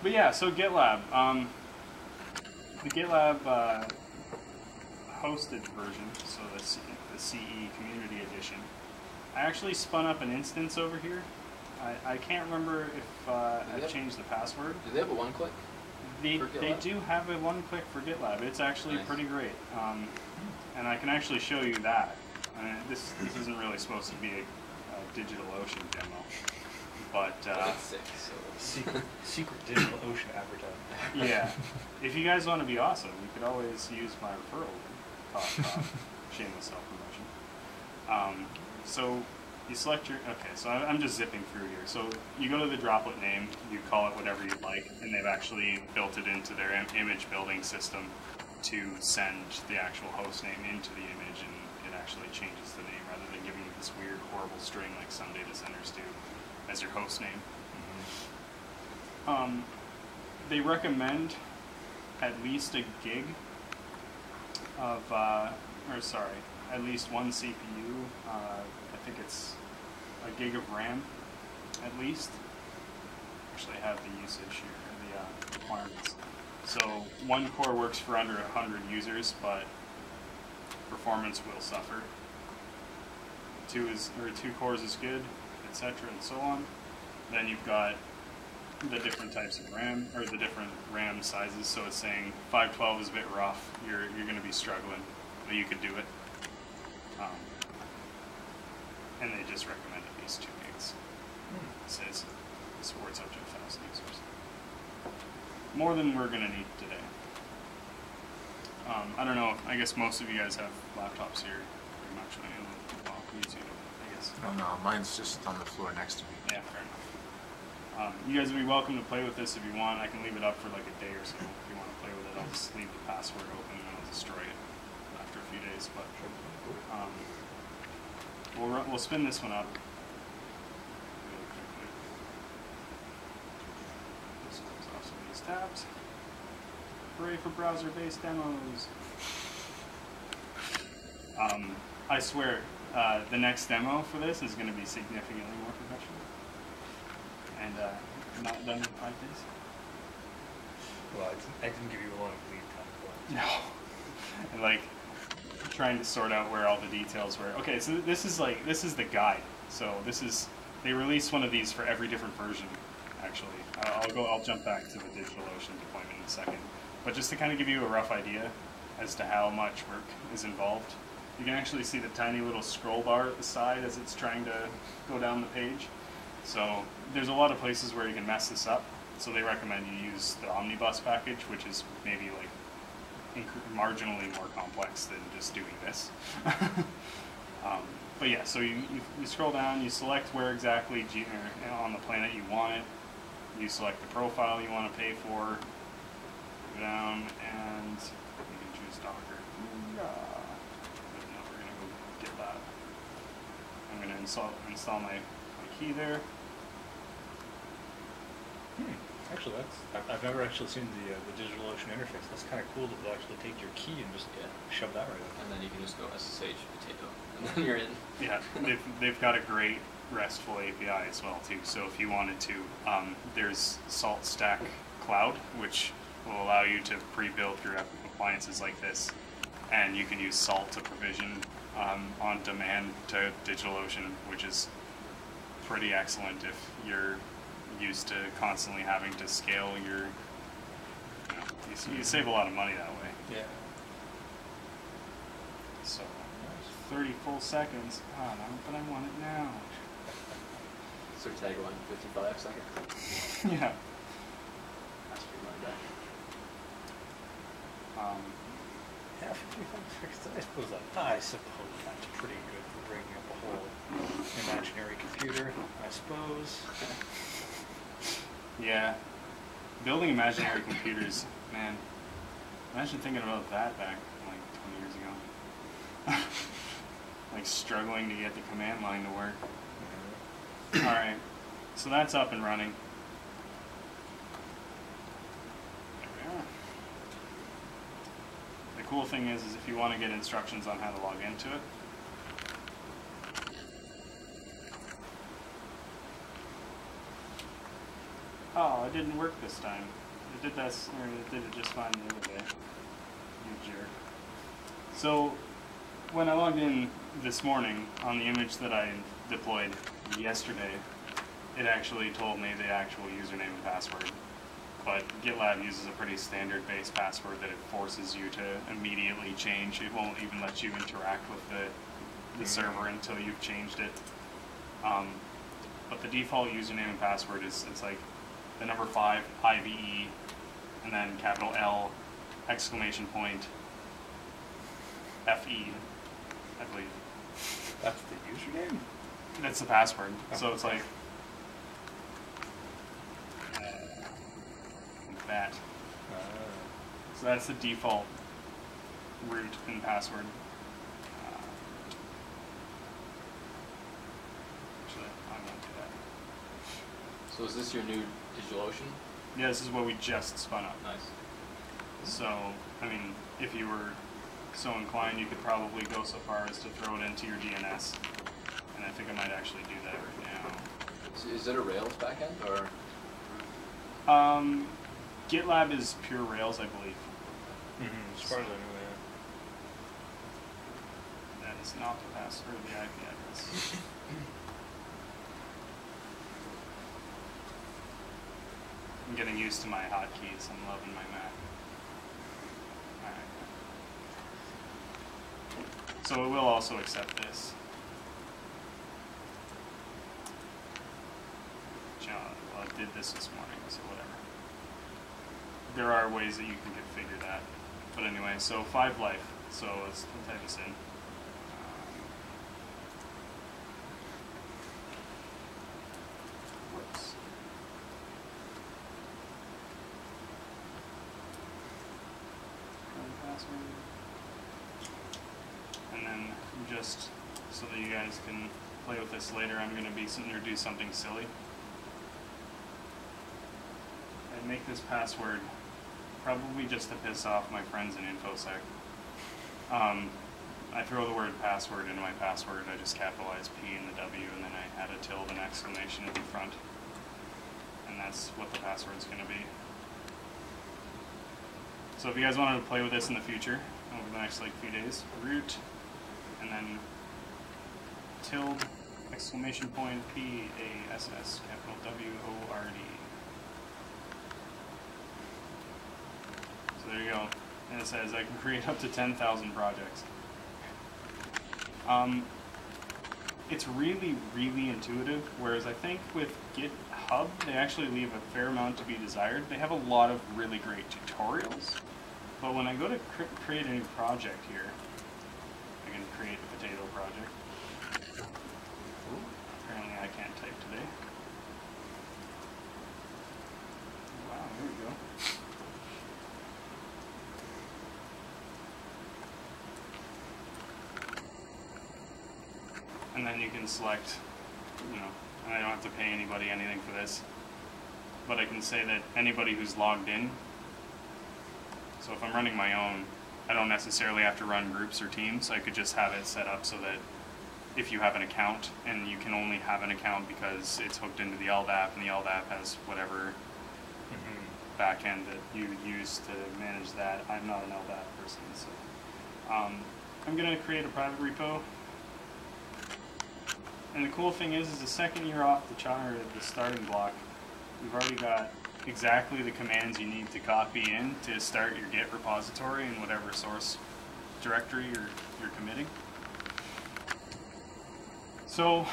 But yeah, so GitLab. The GitLab hosted version, so the CE Community Edition. I actually spun up an instance over here. I can't remember if I've changed the password. Do they have a one-click? They do have a one-click for GitLab. It's actually pretty great. And I can actually show you that. This isn't really supposed to be a DigitalOcean demo. But It's sick, so. Secret DigitalOcean advertising. Yeah. If you guys want to be awesome, you could always use my referral link. Shameless self-promotion. So you select your, okay, so I'm just zipping through here. So you go to the droplet name, you call it whatever you'd like, and they've actually built it into their image building system to send the actual host name into the image, and it actually changes the name rather than giving you this weird, horrible string like some data centers do as your host name. They recommend at least a gig of, at least one CPU. I think it's a gig of RAM, at least. Actually, I have the usage here, the requirements. So one core works for under 100 users, but performance will suffer. Two cores is good, etc., and so on. Then you've got the different types of RAM, or the different RAM sizes. So it's saying 512 is a bit rough. You're going to be struggling, but you could do it. And they just recommend at least 2 gigs. It says it supports up to 1,000 users. More than we're going to need today. I don't know. I guess most of you guys have laptops here, pretty much. Well, YouTube, I guess. Oh no, mine's just on the floor next to me. Yeah, fair enough. You guys would be welcome to play with this if you want. I can leave it up for like a day or so if you want to play with it. I'll just leave the password open and I'll destroy it after a few days. But we'll spin this one up really quickly. Just close off some of these tabs. Hooray for browser-based demos! I swear, the next demo for this is going to be significantly more professional. And not done in 5 days. Well, I didn't give you a long lead time for it. No. And like trying to sort out where all the details were. Okay, so this is the guide. So they release one of these for every different version. Actually, I'll jump back to the DigitalOcean deployment in a second. But just to kind of give you a rough idea as to how much work is involved, you can actually see the tiny little scroll bar at the side as it's trying to go down the page. So there's a lot of places where you can mess this up. So they recommend you use the Omnibus package, which is maybe like marginally more complex than just doing this. But yeah, so you scroll down, you select where exactly on the planet you want it. You select the profile you want to pay for. Go down and you can choose Docker. But no, we're going to go GitLab. I'm going to install my key there. Actually, I've never actually seen the DigitalOcean interface. That's kind of cool to actually take your key and just shove that right up. And then you can just go SSH potato, and then you're in. Yeah, they've got a great RESTful API as well too. So if you wanted to, there's Salt Stack Cloud, which will allow you to pre-build your appliances like this, and you can use Salt to provision on demand to DigitalOcean, which is pretty excellent if you're used to constantly having to scale your, you save a lot of money that way. Yeah. So 30 full seconds. Oh no, but I want it now. So tagline 55 seconds. Yeah. That's pretty much that. Yeah, 55 seconds. I suppose that's pretty good for bringing up a whole imaginary computer. I suppose. Yeah. Building imaginary computers, man. Imagine thinking about that back like 20 years ago. Like struggling to get the command line to work. Alright, so that's up and running. There we are. The cool thing is if you want to get instructions on how to log into it, oh, it didn't work this time. It did this, or it did it just fine the other day. You jerk. So, when I logged in this morning on the image that I deployed yesterday, it actually told me the actual username and password. But GitLab uses a pretty standard base password that it forces you to immediately change. It won't even let you interact with the server until you've changed it. But the default username and password is, it's like the number 5, IVE, and then capital L, exclamation point, FE, I believe. That's the username? That's the password. Oh, so it's okay. like that. So that's the default root and password. Actually, I won't do that. So is this your new DigitalOcean? Yeah, this is what we just spun up. Nice. So, I mean, if you were so inclined, you could probably go so far as to throw it into your DNS. And I think I might actually do that right now. So is it a Rails backend or? GitLab is pure Rails, I believe. As far as I know, That is not the password of the IP address. I'm getting used to my hotkeys. I'm loving my Mac. Alright. So it will also accept this. Well, it did this morning, so whatever. There are ways that you can configure that. But anyway, so 5 life. So let's type this in. Whoops. Password. And then just so that you guys can play with this later, I'm going to introduce something silly. I make this password probably just to piss off my friends in InfoSec. I throw the word password into my password. I just capitalize P and the W, and then I add a tilde and exclamation in the front. And that's what the password's going to be. So if you guys wanted to play with this in the future, over the next few days, root, and then tilde, exclamation point, P-A-S-S, capital W-O-R-D. So there you go. And it says I can create up to 10,000 projects. It's really, really intuitive, whereas I think with GitHub, they actually leave a fair amount to be desired. They have a lot of really great tutorials, but when I go to create a new project here, I can create a potato project. Ooh, apparently I can't type today. Wow, here we go. And then you can select, and I don't have to pay anybody anything for this, but I can say that anybody who's logged in, so if I'm running my own, I don't necessarily have to run groups or teams. I could just have it set up so that if you have an account, and you can only have an account because it's hooked into the LDAP, and the LDAP has whatever backend that you use to manage that. I'm not an LDAP person, so I'm going to create a private repo. And the cool thing is the second you're off the starting block, you've already got exactly the commands you need to copy in to start your Git repository in whatever source directory you're committing. So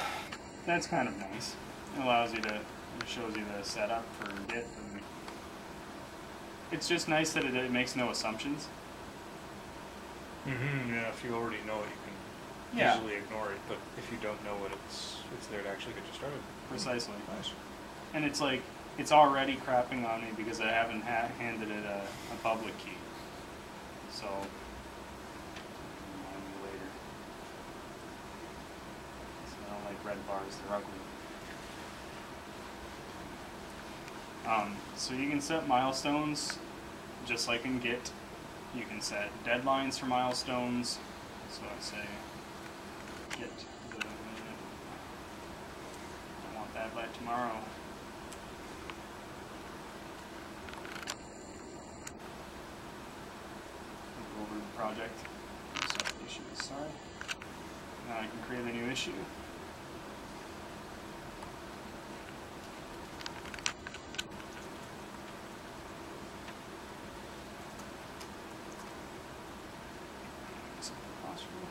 that's kind of nice. It allows you it shows you the setup for Git. And it's just nice that it makes no assumptions. Yeah, if you already know it, you can easily ignore it, but if you don't know it, it's there to actually get you started. Precisely. Nice. And it's like, it's already crapping on me because I haven't handed it a public key. So, remind me later. So I don't like red bars, they're ugly. So you can set milestones, just like in Git. You can set deadlines for milestones. So I say, get the, I want that by tomorrow. project. Sorry, issues, sorry. Now I can create a new issue.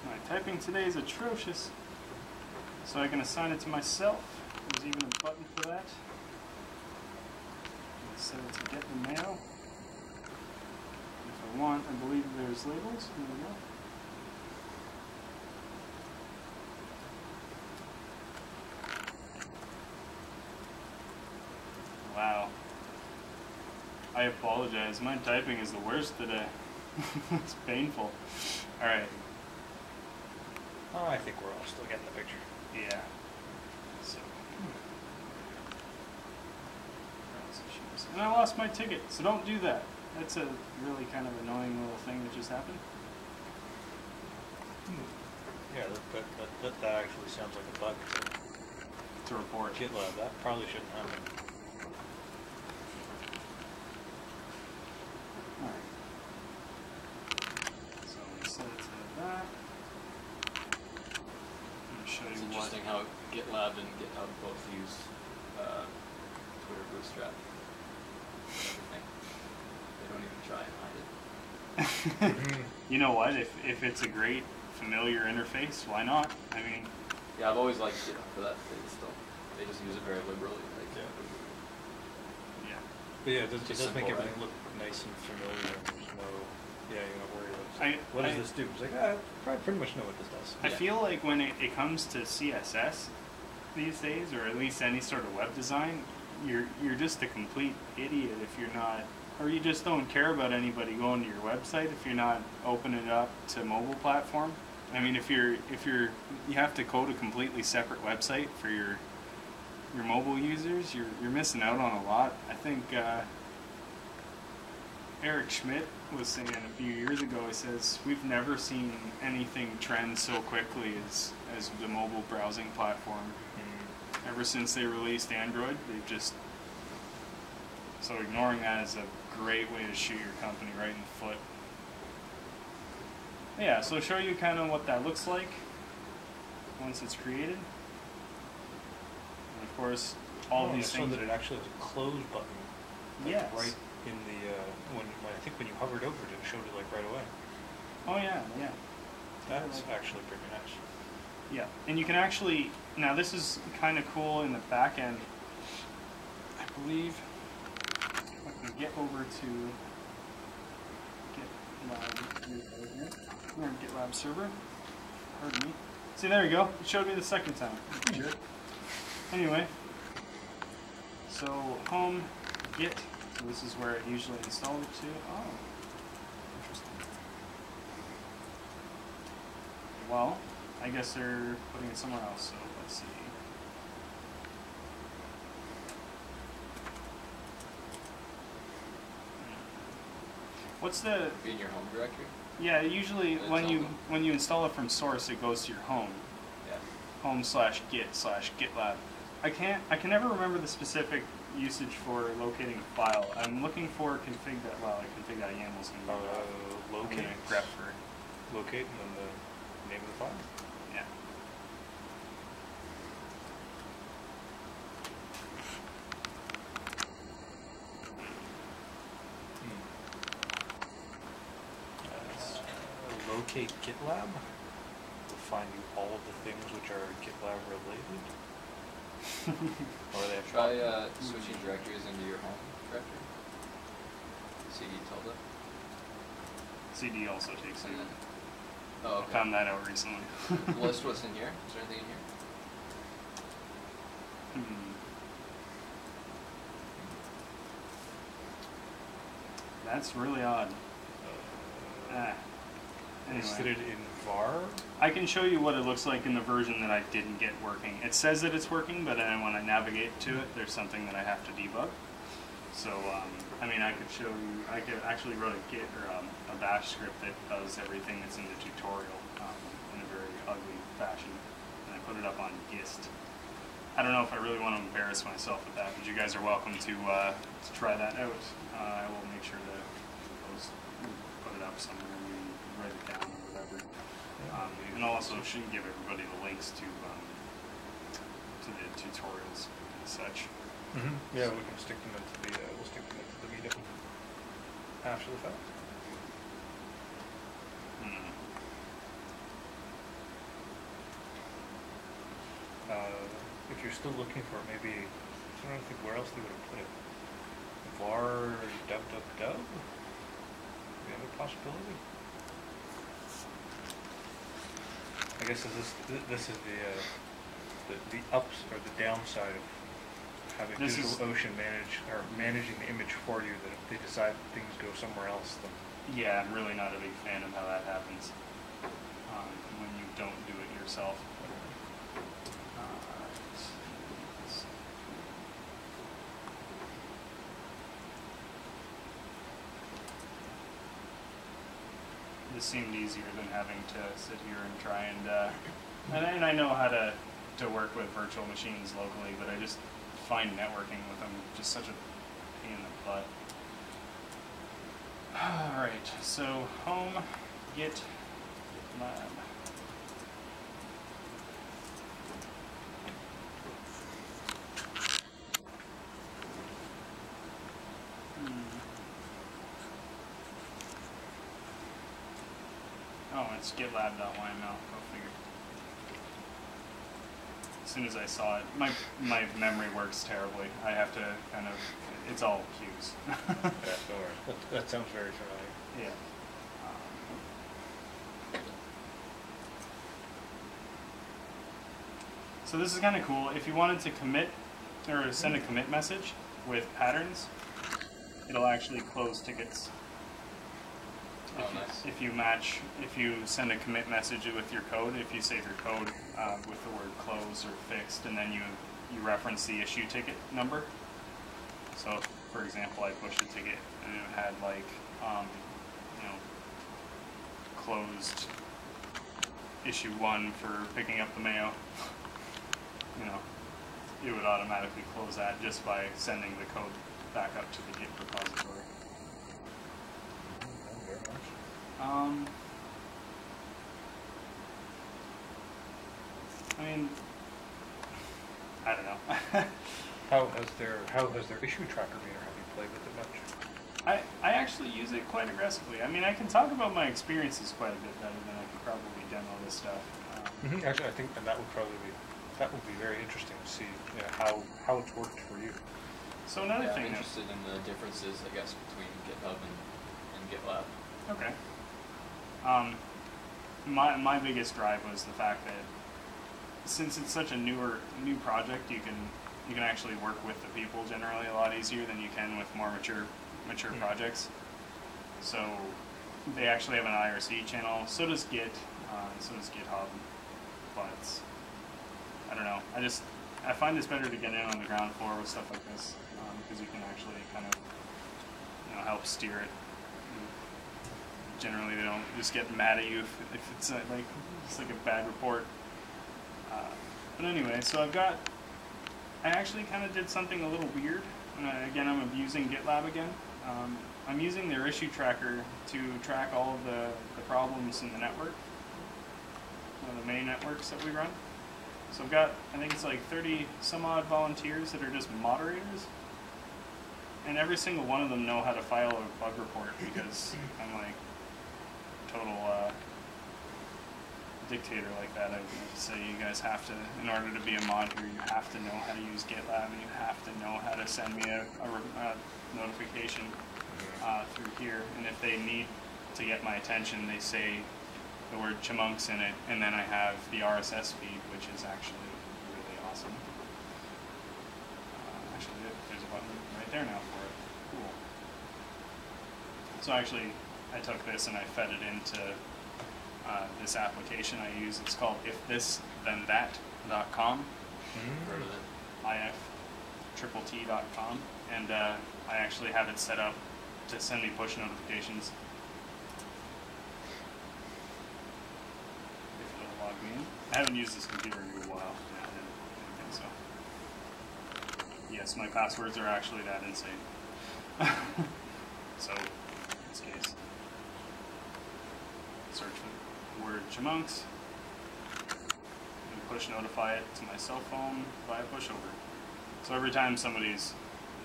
My typing today is atrocious, so I can assign it to myself. There's even a button for that. Set it to get the mail. If I want, I believe there's labels. Here we go. Wow. I apologize. My typing is the worst today. It's painful. Alright. Oh, I think we're all still getting the picture. Yeah. So. And I lost my ticket, so don't do that. That's a really kind of annoying little thing that just happened. Yeah, that actually sounds like a bug To report. GitLab. That probably shouldn't happen. Alright. So we set it to that. I'm going to show It's you what. interesting how GitLab and GitHub both use Twitter Bootstrap. Everything. They don't even try and hide it. You know what? If it's a great familiar interface, why not? I mean, Yeah, I've always liked GitHub for that. They just use it very liberally. Like, yeah. But yeah, it does Just make simple, everything right? look nice and familiar. And there's no, you're not worried about it. I- What does I- this do? It's like, I pretty much know what this does. I Yeah. feel like when it comes to CSS these days, or at least any sort of web design, you're just a complete idiot if you're not, or you just don't care about anybody going to your website if you're not opening it up to mobile platform. I mean, if you have to code a completely separate website for your mobile users, you're missing out on a lot. I think Eric Schmidt was saying a few years ago, he says, we've never seen anything trend so quickly as the mobile browsing platform. Ever since they released Android, they've just... So ignoring that is a great way to shoot your company right in the foot. Yeah, so show you kind of what that looks like once it's created. And of course, all these so things... that it actually has a close button. Like Yes. Right in the when I think when you hovered over it, it showed it like right away. Oh yeah, yeah. That's actually pretty nice. Yeah, and you can actually, now this is kind of cool in the back end. I believe I can get over to GitLab here. We're in GitLab server. Pardon me. See, there you go. It showed me the second time. Jerk. Anyway, so home, Git. So this is where it usually installed it to. Oh, interesting. Well, I guess they're putting it somewhere else, so let's see. What's the... Be in your home directory. Yeah, usually And when it's you on when you install it from source, it goes to your home. Yeah. home/git/GitLab. I can never remember the specific usage for locating a file. I'm looking for config.yaml's gonna be Locate. grep for. Locate and then the name of the file. Yeah. Locate GitLab will find you all of the things which are GitLab related. Or they have Try switching directories into your home directory. CD tilde. CD also takes it. And then, I oh, okay. found that out recently. List what's in here. Is there anything in here? That's really odd. Listed Anyway, it in var. I can show you what it looks like in the version that I didn't get working. It says that it's working, but then when I navigate to it, there's something that I have to debug. So, I mean, I could show you, I could actually wrote a Git or a bash script that does everything that's in the tutorial in a very ugly fashion. And I put it up on Gist. I don't know if I really want to embarrass myself with that, but you guys are welcome to try that out. I will make sure to put it up somewhere in the write it down or whatever. And I'll also should give everybody the links to the tutorials and such. Yeah, we can stick them into the we'll stick them into the meetup after the fact. If you're still looking for maybe, I'm trying to think where else they would have put it. Var dub. The other possibility. I guess this is the ups or the downside of having DigitalOcean managing the image for you. That if they decide things go somewhere else, then yeah, I'm really not a big fan of how that happens when you don't do it yourself. This seemed easier than having to sit here and try and I know how to work with virtual machines locally, but I just find networking with them just such a pain in the butt. Alright, so home, GitLab. Oh, it's GitLab.yml, go figure. As soon as I saw it, my memory works terribly. I have to kind of, it's all queues. yeah, don't worry. That sounds very familiar. Yeah. So this is kind of cool. If you wanted to commit, or send a commit message with patterns, it'll actually close tickets. Nice. If you send a commit message with your code, if you save your code with the word close or fixed, and then you reference the issue ticket number. So, for example, I pushed a ticket and it had like, closed issue 1 for picking up the mayo. It would automatically close that just by sending the code back up to the Git repository. I mean, I don't know. How has their issue tracker been, or have you played with it much? I actually use it quite aggressively. I mean, I can talk about my experiences quite a bit better than I could probably demo this stuff. Actually, I think that would be very interesting to see how it's worked for you. So another thing, I'm interested in the differences, I guess, between GitHub and GitLab. Okay. My biggest drive was the fact that since it's such a new project, you can actually work with the people generally a lot easier than you can with more mature projects. So they actually have an IRC channel. So does Git. So does GitHub. But I don't know. I find it's better to get in on the ground floor with stuff like this because you can actually kind of help steer it. Generally, they don't just get mad at you if it's like a bad report. But anyway, so I actually kind of did something a little weird. Again, I'm abusing GitLab again. I'm using their issue tracker to track all of the problems in the network, the main networks that we run. So I've got, I think it's like 30 some odd volunteers that are just moderators. And every single one of them know how to file a bug report because I'm like total dictator like that. I would say you guys have to, in order to be a mod here, you have to know how to use GitLab and you have to know how to send me a notification through here. And if they need to get my attention, they say the word Chamunks in it, and then I have the RSS feed, which is actually really awesome. Actually, there's a button right there now for it. Cool. So actually, I took this and I fed it into this application I use. It's called ifthisthenthat.com. Heard of it? ifttt.com, and I actually have it set up to send me push notifications. If it'll log me in. I haven't used this computer in a while. Yeah, I didn't think so. Yes, my passwords are actually that insane. So, in this case. search for the word Chamunks, and push notify it to my cell phone via pushover. So every time somebody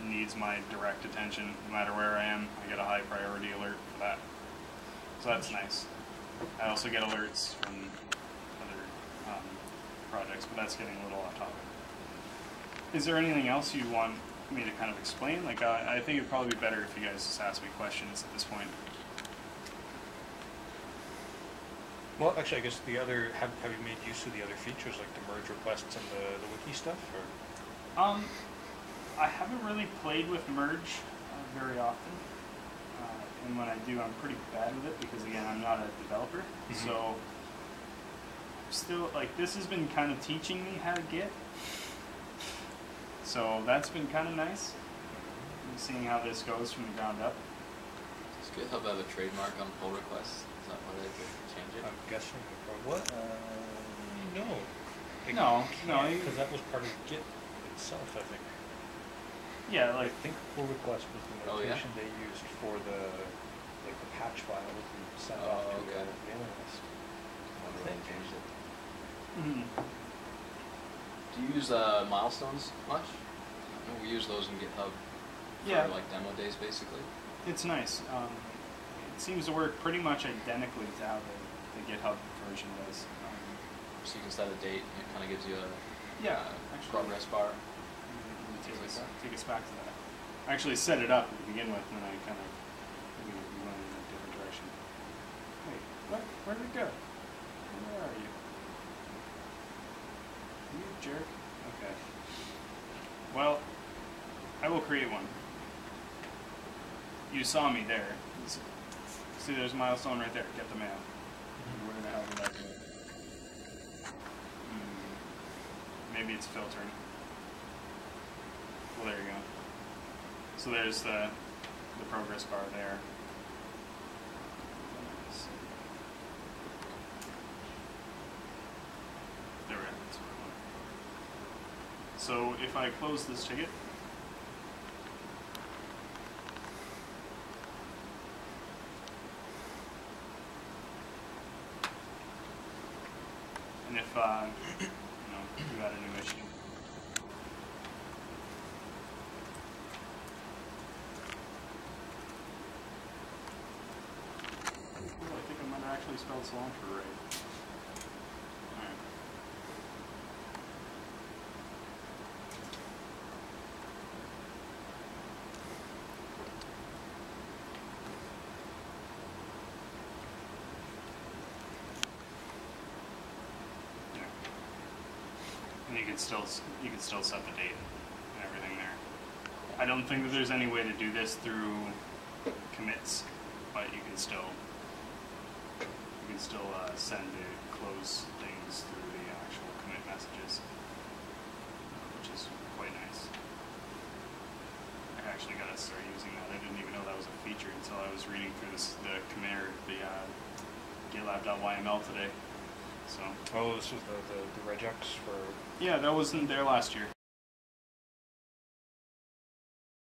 needs my direct attention, no matter where I am, I get a high priority alert for that. So that's nice. I also get alerts from other projects, but that's getting a little off topic. Is there anything else you want me to kind of explain? Like, I think it'd probably be better if you guys just ask me questions at this point. Well, actually, I guess the other, have you made use of the other features, like the merge requests and the wiki stuff? Or? I haven't really played with merge very often. And when I do, I'm pretty bad with it because, again, I'm not a developer. Mm-hmm. So, still, like, this has been kind of teaching me how to Git. So that's been kind of nice, seeing how this goes from the ground up. Does GitHub have a trademark on pull requests? Is that why they change it? I'm guessing. What? No. No. Because that was part of Git itself, I think. Yeah, like, I think pull request was the notation they used for the patch file that we sent off to the mailing list. I wonder why they changed it. mm-hmm. Do you use milestones much? I know we use those in GitHub for like demo days, basically. It's nice. It seems to work pretty much identically to how the GitHub version does. So you can set a date, and it kind of gives you a progress bar. Take us back to that. I actually set it up to begin with, and then I kind of we went in a different direction. Wait, what? Where did it go? Where are you? You jerk. Okay. Well, I will create one. You saw me there. See, there's a milestone right there. Get the mail. Where the hell did that go? Maybe it's filtering. Well, there you go. So there's the progress bar there. There we go. So if I close this ticket, and if you had a new issue. I think I might have actually spelled cilantro right. Alright. Yeah. And you could still set the date and everything there. I don't think that there's any way to do this through commits, but you can still send to close things through the actual commit messages, which is quite nice. I actually got to start using that. I didn't even know that was a feature until I was reading through the command, the GitLab.yml today. So. Oh, this was the regex for. Yeah, that wasn't there last year.